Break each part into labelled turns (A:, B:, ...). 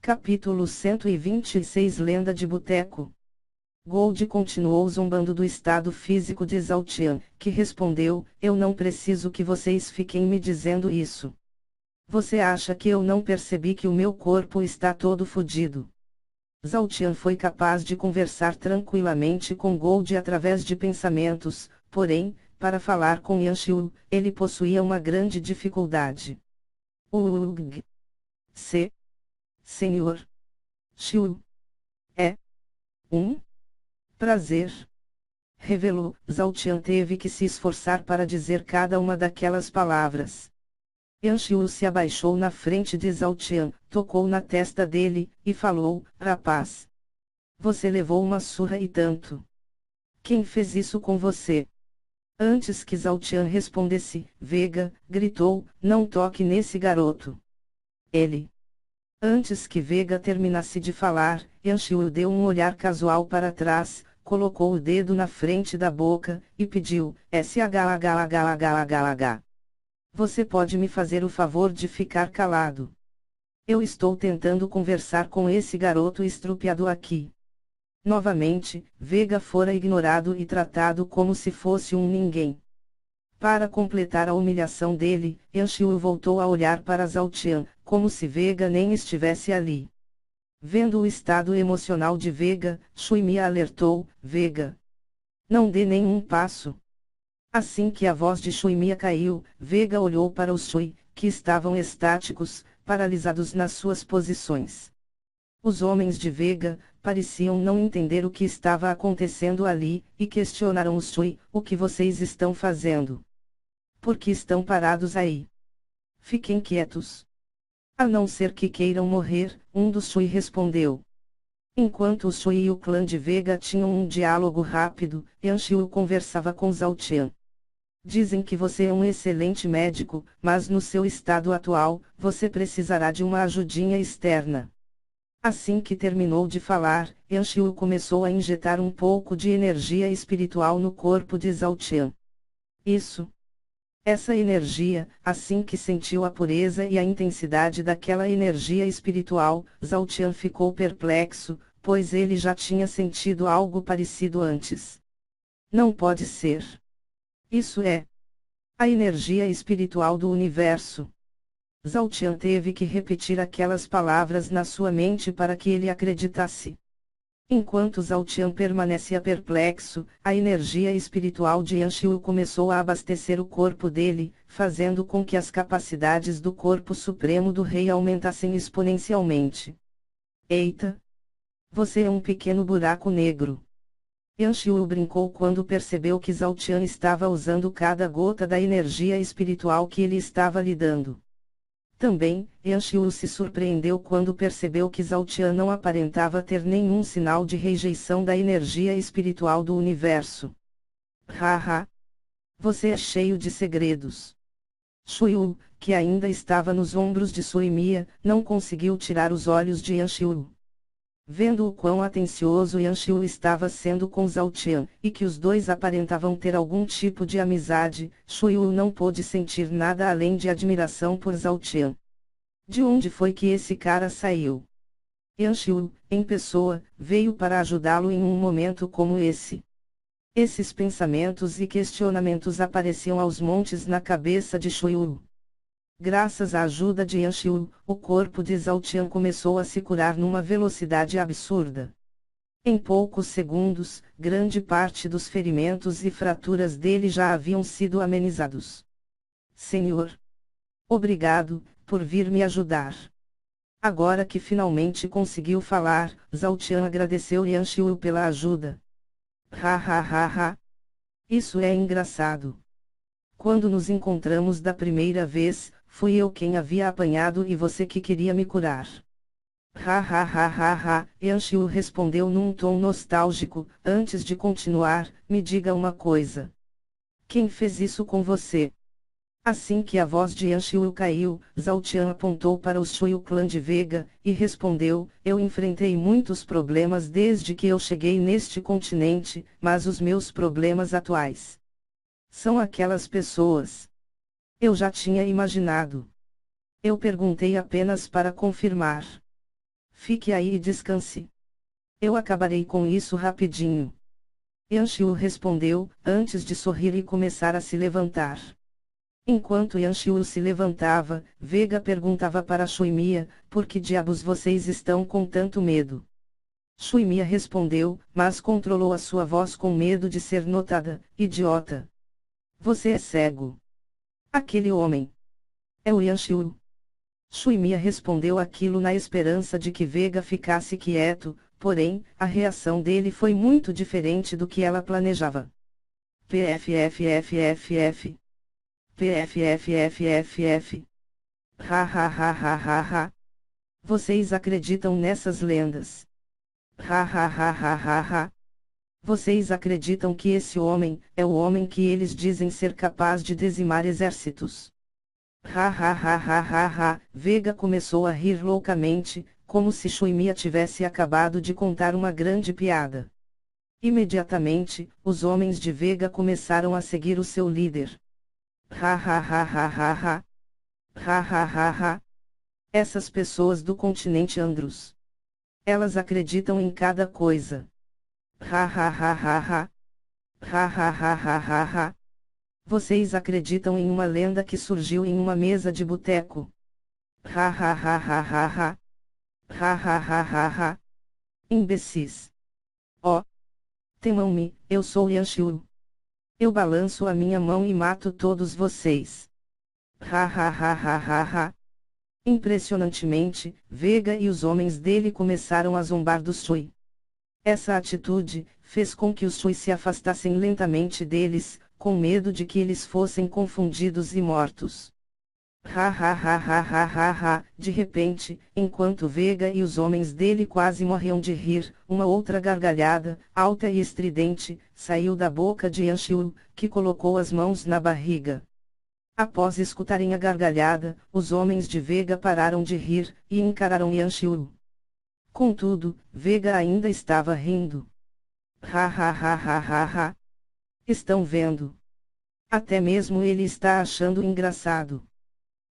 A: Capítulo 126 Lenda de Boteco. Gold continuou zombando do estado físico de Zhao Tian, que respondeu: eu não preciso que vocês fiquem me dizendo isso. Você acha que eu não percebi que o meu corpo está todo fodido? Zhao Tian foi capaz de conversar tranquilamente com Gold através de pensamentos, porém, para falar com Yan Xiu, ele possuía uma grande dificuldade. Senhor Xiu. É um prazer. Revelou. Zhao Tian teve que se esforçar para dizer cada uma daquelas palavras. Yan Xiu se abaixou na frente de Zhao Tian, tocou na testa dele, e falou: rapaz, você levou uma surra e tanto. Quem fez isso com você? Antes que Zhao Tian respondesse, Vega gritou: não toque nesse garoto. Ele. Antes que Vega terminasse de falar, Yan Xiu deu um olhar casual para trás, colocou o dedo na frente da boca, e pediu: SHHHHH. Você pode me fazer o favor de ficar calado? Eu estou tentando conversar com esse garoto estrupiado aqui. Novamente, Vega fora ignorado e tratado como se fosse um ninguém. Para completar a humilhação dele, Yan Xiu voltou a olhar para Zhao Tian, como se Vega nem estivesse ali. Vendo o estado emocional de Vega, Shui Me alertou: Vega, não dê nenhum passo. Assim que a voz de Shui Me caiu, Vega olhou para os Shui, que estavam estáticos, paralisados nas suas posições. Os homens de Vega pareciam não entender o que estava acontecendo ali, e questionaram os Shui: o que vocês estão fazendo? Por que estão parados aí? Fiquem quietos. A não ser que queiram morrer, um dos Shui respondeu. Enquanto os Shui e o clã de Vega tinham um diálogo rápido, Yan Xiu conversava com Zhao Tian. Dizem que você é um excelente médico, mas no seu estado atual, você precisará de uma ajudinha externa. Assim que terminou de falar, Yan Xiu começou a injetar um pouco de energia espiritual no corpo de Zhao Tian. Essa energia, assim que sentiu a pureza e a intensidade daquela energia espiritual, Zhao Tian ficou perplexo, pois ele já tinha sentido algo parecido antes. Não pode ser. Isso é a energia espiritual do universo. Zhao Tian teve que repetir aquelas palavras na sua mente para que ele acreditasse. Enquanto Zhao Tian permanecia perplexo, a energia espiritual de Yan Xiu começou a abastecer o corpo dele, fazendo com que as capacidades do corpo supremo do rei aumentassem exponencialmente. Eita! Você é um pequeno buraco negro. Yan Xiu brincou quando percebeu que Zhao Tian estava usando cada gota da energia espiritual que ele estava lhe dando. Também, Yan Xiu se surpreendeu quando percebeu que Zhao Tian não aparentava ter nenhum sinal de rejeição da energia espiritual do universo. Haha! Você é cheio de segredos. Shuyu, que ainda estava nos ombros de Suimiya, não conseguiu tirar os olhos de Yan Xiu. Vendo o quão atencioso Yan Xiu estava sendo com Zhao Tian, e que os dois aparentavam ter algum tipo de amizade, Shuyu não pôde sentir nada além de admiração por Zhao Tian. De onde foi que esse cara saiu? Yan Xiu, em pessoa, veio para ajudá-lo em um momento como esse. Esses pensamentos e questionamentos apareciam aos montes na cabeça de Shuyu. Graças à ajuda de Yan Xiu, o corpo de Zhao Tian começou a se curar numa velocidade absurda. Em poucos segundos, grande parte dos ferimentos e fraturas dele já haviam sido amenizados. Senhor! Obrigado, por vir me ajudar. Agora que finalmente conseguiu falar, Zhao Tian agradeceu Yan Xiu pela ajuda. Ha. Isso é engraçado. Quando nos encontramos da primeira vez, fui eu quem havia apanhado e você que queria me curar. Ha. Yan Xiu respondeu num tom nostálgico. Antes de continuar, me diga uma coisa. Quem fez isso com você? Assim que a voz de Yan Xiu caiu, Zhao Tian apontou para o Shui o clã de Vega, e respondeu: eu enfrentei muitos problemas desde que eu cheguei neste continente, mas os meus problemas atuais são aquelas pessoas. Eu já tinha imaginado. Eu perguntei apenas para confirmar. Fique aí e descanse. Eu acabarei com isso rapidinho. Yanxiu respondeu, antes de sorrir e começar a se levantar. Enquanto Yanxiu se levantava, Vega perguntava para Shuimia, por que diabos vocês estão com tanto medo? Shuimia respondeu, mas controlou a sua voz com medo de ser notada, idiota. Você é cego. Aquele homem. É o Yanxiu. Shuimia respondeu aquilo na esperança de que Vega ficasse quieto, porém, a reação dele foi muito diferente do que ela planejava. PFFFFF. PFFFFF. Ha ha ha ha ha ha. Vocês acreditam nessas lendas? Ha ha ha ha ha ha. Vocês acreditam que esse homem é o homem que eles dizem ser capaz de dizimar exércitos? Ha ha ha ha ha ha. Vega começou a rir loucamente, como se Shuimia tivesse acabado de contar uma grande piada. Imediatamente, os homens de Vega começaram a seguir o seu líder. Ha ha ha ha ha ha. Ha ha ha ha. Essas pessoas do continente Andros. Elas acreditam em cada coisa. Ha ha ha ha ha. Ha ha ha ha ha ha. Vocês acreditam em uma lenda que surgiu em uma mesa de boteco. Ha ha ha ha ha ha. Ha ha ha ha ha. Imbecis. Oh! Temam-me, eu sou Yanxiu. Eu balanço a minha mão e mato todos vocês. Ha ha ha ha ha ha. Impressionantemente, Vega e os homens dele começaram a zombar do Shui. Essa atitude fez com que os Shui se afastassem lentamente deles, com medo de que eles fossem confundidos e mortos. Ha ha ha ha ha ha ha. De repente, enquanto Vega e os homens dele quase morriam de rir, uma outra gargalhada, alta e estridente, saiu da boca de Yanxiu, que colocou as mãos na barriga. Após escutarem a gargalhada, os homens de Vega pararam de rir, e encararam Yanxiu. Contudo, Vega ainda estava rindo. Ha ha ha ha ha ha. Estão vendo? Até mesmo ele está achando engraçado.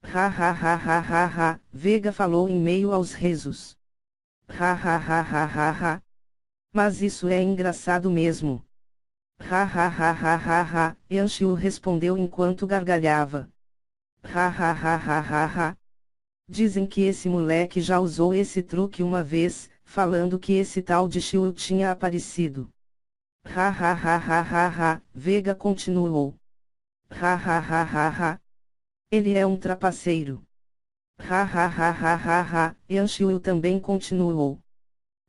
A: Ha ha ha ha ha ha. Vega falou em meio aos risos. Ha ha ha ha ha ha. Mas isso é engraçado mesmo. Ha ha ha ha ha ha. Yanxiu respondeu enquanto gargalhava. Ha ha ha ha ha ha. Dizem que esse moleque já usou esse truque uma vez, falando que esse tal de Xiu tinha aparecido. Ha ha ha ha ha ha. Vega continuou. Ha ha ha ha ha. Ele é um trapaceiro. Ha ha ha ha ha ha. Yanxiu também continuou.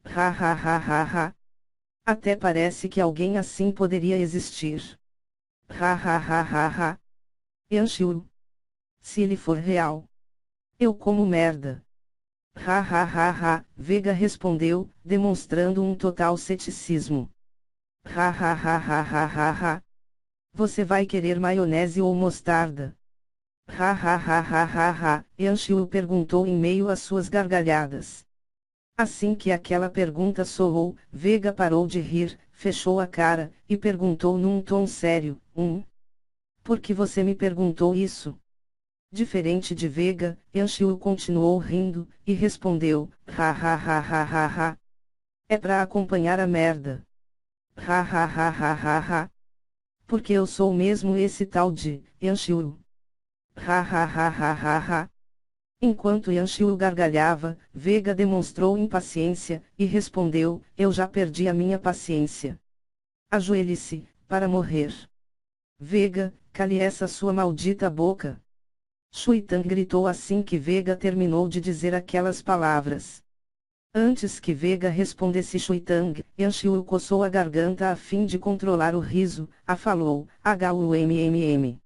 A: Ha ha ha ha ha. Até parece que alguém assim poderia existir. Ha ha ha ha ha. Yanxiu. Se ele for real. Eu como merda. Ha ha ha ha. Vega respondeu, demonstrando um total ceticismo. Ha ha ha ha ha ha ha. Você vai querer maionese ou mostarda? Ha ha ha ha ha ha. Yanxiu perguntou em meio às suas gargalhadas. Assim que aquela pergunta soou, Vega parou de rir, fechou a cara, e perguntou num tom sério, Por que você me perguntou isso? Diferente de Vega, Yanxiu continuou rindo, e respondeu, ha ha ha ha ha ha. É pra acompanhar a merda. Ha ha ha ha ha ha. Porque eu sou mesmo esse tal de, Yanxiu. Ha ha ha ha ha ha. Enquanto Yanxiu gargalhava, Vega demonstrou impaciência, e respondeu, eu já perdi a minha paciência. Ajoelhe-se, para morrer. Vega, cale essa sua maldita boca. Shuitang gritou assim que Vega terminou de dizer aquelas palavras. Antes que Vega respondesse Shuitang, Yanxiu coçou a garganta a fim de controlar o riso, falou, HUMMM.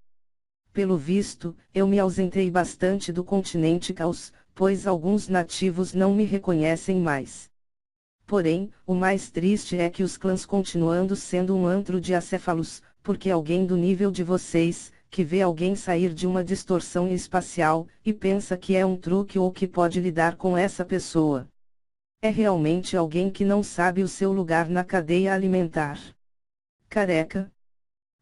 A: Pelo visto, eu me ausentei bastante do continente Caos, pois alguns nativos não me reconhecem mais. Porém, o mais triste é que os clãs continuando sendo um antro de acéfalos, porque alguém do nível de vocês, que vê alguém sair de uma distorção espacial, e pensa que é um truque ou que pode lidar com essa pessoa. É realmente alguém que não sabe o seu lugar na cadeia alimentar. Careca.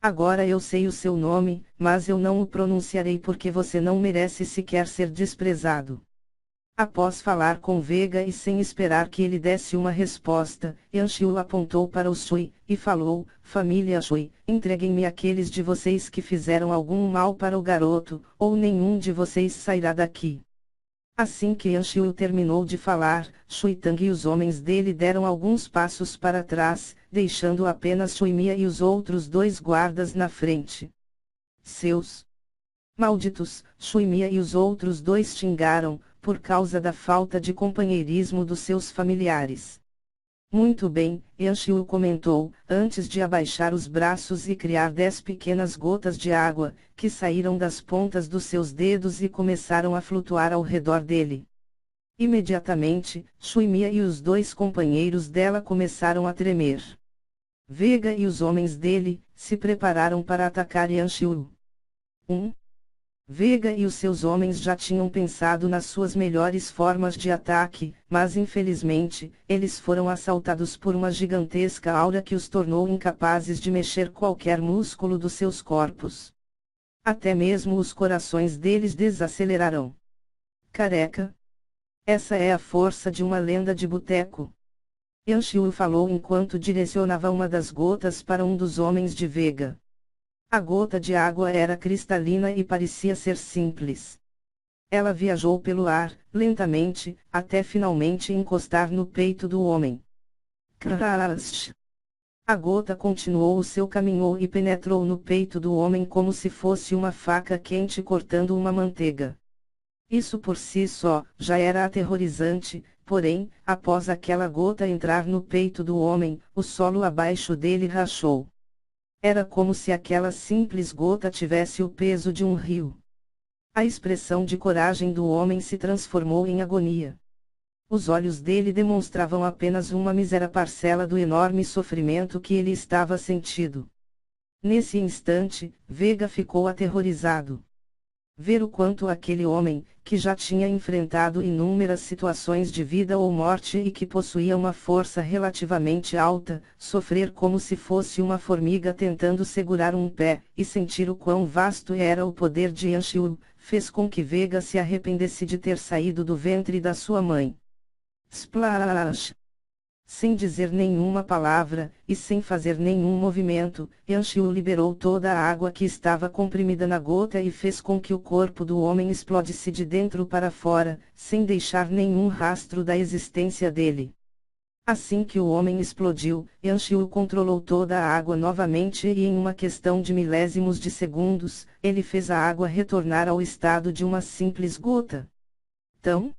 A: Agora eu sei o seu nome, mas eu não o pronunciarei porque você não merece sequer ser desprezado. Após falar com Vega e sem esperar que ele desse uma resposta, Yanxiu apontou para o Shui, e falou: família Shui, entreguem-me aqueles de vocês que fizeram algum mal para o garoto, ou nenhum de vocês sairá daqui. Assim que Yanxiu terminou de falar, Shui Tang e os homens dele deram alguns passos para trás, deixando apenas Shui Mia e os outros dois guardas na frente. Seus malditos, Shui Mia e os outros dois xingaram, por causa da falta de companheirismo dos seus familiares. Muito bem, Yanxiu comentou, antes de abaixar os braços e criar 10 pequenas gotas de água, que saíram das pontas dos seus dedos e começaram a flutuar ao redor dele. Imediatamente, Shui Mia e os dois companheiros dela começaram a tremer. Vega e os homens dele se prepararam para atacar Yanxiu. Vega e os seus homens já tinham pensado nas suas melhores formas de ataque, mas infelizmente, eles foram assaltados por uma gigantesca aura que os tornou incapazes de mexer qualquer músculo dos seus corpos. Até mesmo os corações deles desaceleraram. Careca. Essa é a força de uma lenda de boteco. Yanxiu falou enquanto direcionava uma das gotas para um dos homens de Vega. A gota de água era cristalina e parecia ser simples. Ela viajou pelo ar, lentamente, até finalmente encostar no peito do homem. Crash! A gota continuou o seu caminho e penetrou no peito do homem como se fosse uma faca quente cortando uma manteiga. Isso por si só, já era aterrorizante, porém, após aquela gota entrar no peito do homem, o solo abaixo dele rachou. Era como se aquela simples gota tivesse o peso de um rio. A expressão de coragem do homem se transformou em agonia. Os olhos dele demonstravam apenas uma mísera parcela do enorme sofrimento que ele estava sentindo. Nesse instante, Vega ficou aterrorizado. Ver o quanto aquele homem, que já tinha enfrentado inúmeras situações de vida ou morte e que possuía uma força relativamente alta, sofrer como se fosse uma formiga tentando segurar um pé, e sentir o quão vasto era o poder de Yanxiu, fez com que Vega se arrependesse de ter saído do ventre da sua mãe. Splash! Sem dizer nenhuma palavra, e sem fazer nenhum movimento, Yanxiu liberou toda a água que estava comprimida na gota e fez com que o corpo do homem explodisse de dentro para fora, sem deixar nenhum rastro da existência dele. Assim que o homem explodiu, Yanxiu controlou toda a água novamente e em uma questão de milésimos de segundos, ele fez a água retornar ao estado de uma simples gota. Tão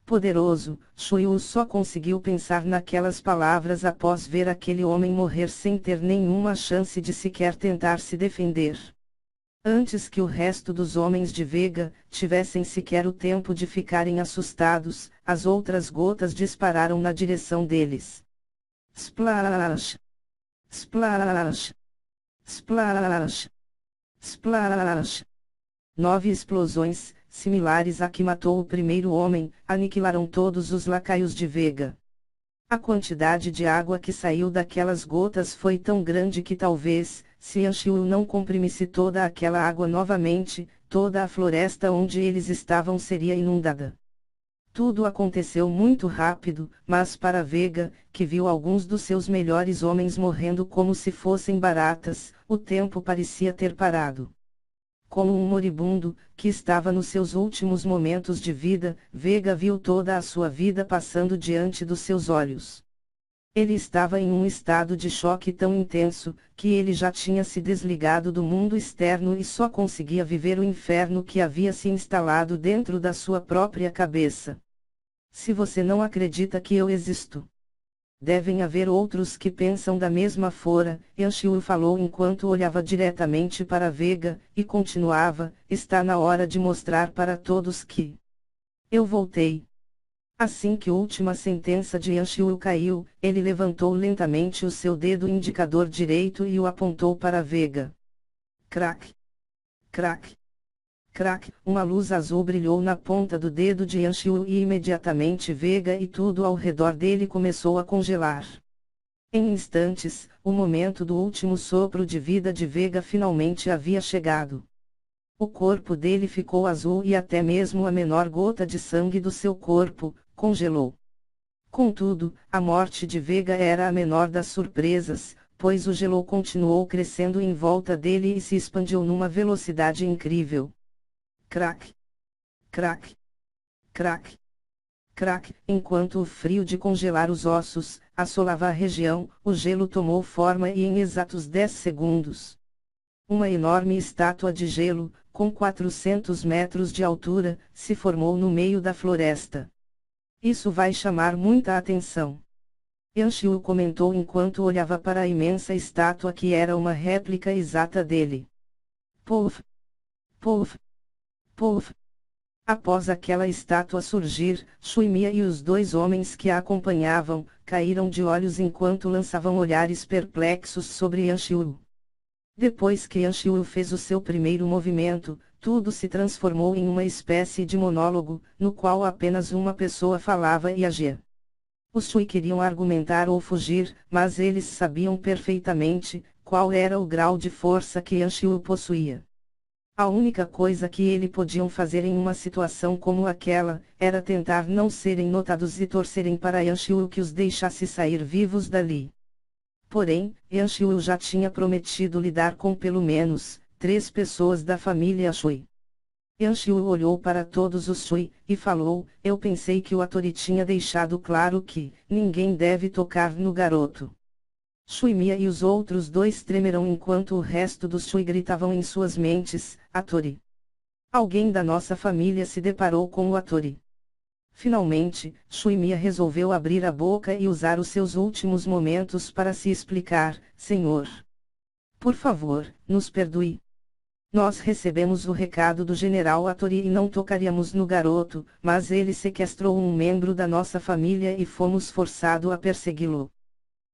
A: poderoso, Shuyu só conseguiu pensar naquelas palavras após ver aquele homem morrer sem ter nenhuma chance de sequer tentar se defender. Antes que o resto dos homens de Vega tivessem sequer o tempo de ficarem assustados, as outras gotas dispararam na direção deles. Splash! Splash! Splash! Splash! 9 explosões, similares à que matou o primeiro homem, aniquilaram todos os lacaios de Vega. A quantidade de água que saiu daquelas gotas foi tão grande que talvez, se Yanxiu não comprimisse toda aquela água novamente, toda a floresta onde eles estavam seria inundada. Tudo aconteceu muito rápido, mas para Vega, que viu alguns dos seus melhores homens morrendo como se fossem baratas, o tempo parecia ter parado. Como um moribundo, que estava nos seus últimos momentos de vida, Vega viu toda a sua vida passando diante dos seus olhos. Ele estava em um estado de choque tão intenso, que ele já tinha se desligado do mundo externo e só conseguia viver o inferno que havia se instalado dentro da sua própria cabeça. Se você não acredita que eu existo, devem haver outros que pensam da mesma forma, Yanxiu falou enquanto olhava diretamente para Vega, e continuava, está na hora de mostrar para todos que eu voltei. Assim que a última sentença de Yanxiu caiu, ele levantou lentamente o seu dedo indicador direito e o apontou para Vega. Crack! Crack! Crack! Uma luz azul brilhou na ponta do dedo de Yanxiu e imediatamente Vega e tudo ao redor dele começou a congelar. Em instantes, o momento do último sopro de vida de Vega finalmente havia chegado. O corpo dele ficou azul e até mesmo a menor gota de sangue do seu corpo congelou. Contudo, a morte de Vega era a menor das surpresas, pois o gelo continuou crescendo em volta dele e se expandiu numa velocidade incrível. Crack! Crack! Crack! Crack! Enquanto o frio de congelar os ossos assolava a região, o gelo tomou forma e em exatos 10 segundos. Uma enorme estátua de gelo, com 400 metros de altura, se formou no meio da floresta. Isso vai chamar muita atenção. Yanxiu comentou enquanto olhava para a imensa estátua que era uma réplica exata dele. Pouf! Pouf! Pouf! Após aquela estátua surgir, Shuimia e os dois homens que a acompanhavam, caíram de olhos enquanto lançavam olhares perplexos sobre Yanxiu. Depois que Yanxiu fez o seu primeiro movimento, tudo se transformou em uma espécie de monólogo, no qual apenas uma pessoa falava e agia. Os Shui queriam argumentar ou fugir, mas eles sabiam perfeitamente qual era o grau de força que Yanxiu possuía. A única coisa que eles podiam fazer em uma situação como aquela, era tentar não serem notados e torcerem para Yanxiu que os deixasse sair vivos dali. Porém, Yanxiu já tinha prometido lidar com pelo menos 3 pessoas da família Shui. Yanxiu olhou para todos os Shui, e falou, eu pensei que o Hattori tinha deixado claro que, ninguém deve tocar no garoto. Shuimia e os outros dois tremeram enquanto o resto dos Shui gritavam em suas mentes, Hattori. Alguém da nossa família se deparou com o Hattori. Finalmente, Shuimia resolveu abrir a boca e usar os seus últimos momentos para se explicar, Senhor. Por favor, nos perdoe. Nós recebemos o recado do general Hattori e não tocaríamos no garoto, mas ele sequestrou um membro da nossa família e fomos forçados a persegui-lo.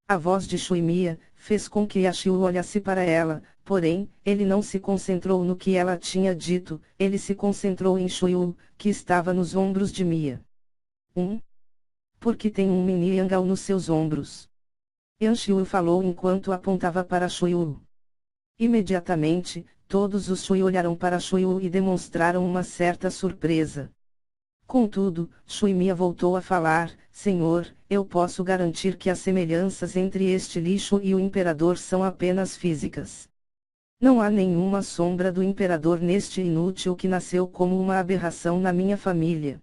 A: A voz de Shuimia fez com que Yanxiu olhasse para ela, porém, ele não se concentrou no que ela tinha dito, ele se concentrou em Shuiu, que estava nos ombros de Mia. Porque tem um mini Yangao nos seus ombros. Yanxiu falou enquanto apontava para Shuiu. Imediatamente, todos os Shui olharam para Shuiu e demonstraram uma certa surpresa. Contudo, Shuimia voltou a falar, Senhor, eu posso garantir que as semelhanças entre este lixo e o imperador são apenas físicas. Não há nenhuma sombra do imperador neste inútil que nasceu como uma aberração na minha família.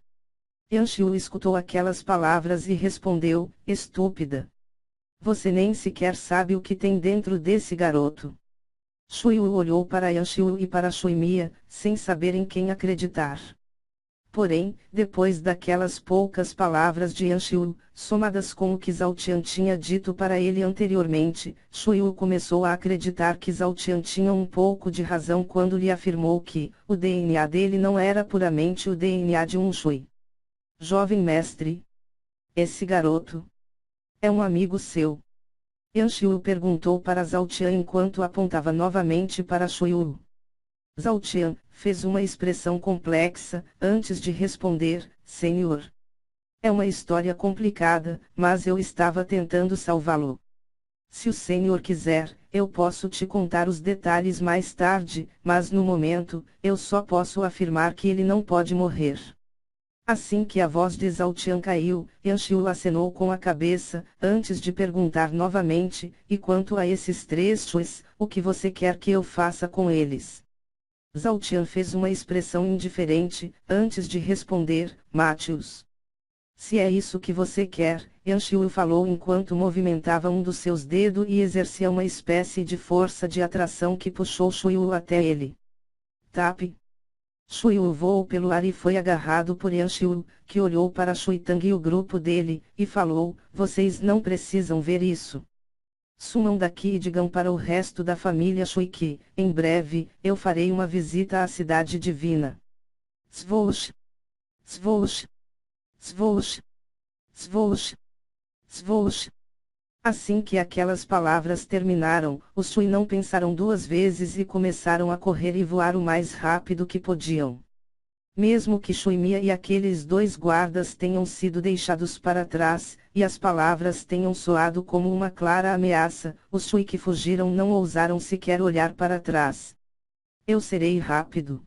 A: Yanxiu escutou aquelas palavras e respondeu, estúpida. Você nem sequer sabe o que tem dentro desse garoto. Shuiu olhou para Yanxiu e para Shuimia, sem saber em quem acreditar. Porém, depois daquelas poucas palavras de Yanxiu, somadas com o que Zhao Tian tinha dito para ele anteriormente, Shuiu começou a acreditar que Zhao Tian tinha um pouco de razão quando lhe afirmou que o DNA dele não era puramente o DNA de um Shui. Jovem mestre. Esse garoto é um amigo seu? Yanxiu perguntou para Zhao Tian enquanto apontava novamente para Shuiu. Zhao Tian fez uma expressão complexa, antes de responder, Senhor. É uma história complicada, mas eu estava tentando salvá-lo. Se o Senhor quiser, eu posso te contar os detalhes mais tarde, mas no momento, eu só posso afirmar que ele não pode morrer. Assim que a voz de Zhao Tian caiu, Yanxiu acenou com a cabeça, antes de perguntar novamente, e quanto a esses 3 Shuis, o que você quer que eu faça com eles? Zhao Tian fez uma expressão indiferente, antes de responder, mate-os. Se é isso que você quer, Yanxiu falou enquanto movimentava um dos seus dedos e exercia uma espécie de força de atração que puxou Shuiu até ele. Tap! Shuiu voou pelo ar e foi agarrado por Yanxiu, que olhou para Shuitang e o grupo dele, e falou, vocês não precisam ver isso. Sumam daqui e digam para o resto da família Shui que, em breve, eu farei uma visita à cidade divina. Swoosh! Swoosh! Swoosh! Swoosh! Swoosh! Assim que aquelas palavras terminaram, os Shui não pensaram 2 vezes e começaram a correr e voar o mais rápido que podiam. Mesmo que Shuimia e aqueles 2 guardas tenham sido deixados para trás, e as palavras tenham soado como uma clara ameaça, os Shui que fugiram não ousaram sequer olhar para trás. Eu serei rápido.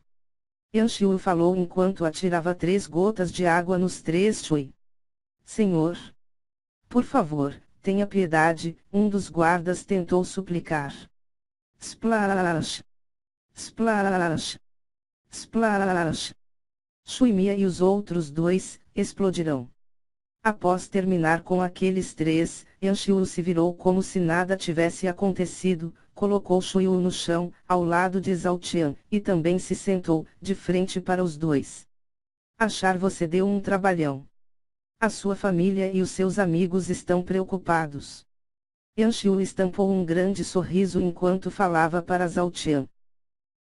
A: Yanxiu falou enquanto atirava 3 gotas de água nos 3 chui. Senhor! Por favor, tenha piedade, um dos guardas tentou suplicar. Splash! Splash! Splash! Shuimia e os outros 2 explodirão. Após terminar com aqueles 3, Yanxiu se virou como se nada tivesse acontecido, colocou Shuiu no chão, ao lado de Zhao Tian, e também se sentou, de frente para os 2. Achar você deu um trabalhão. A sua família e os seus amigos estão preocupados. Yanxiu estampou um grande sorriso enquanto falava para Zhao Tian.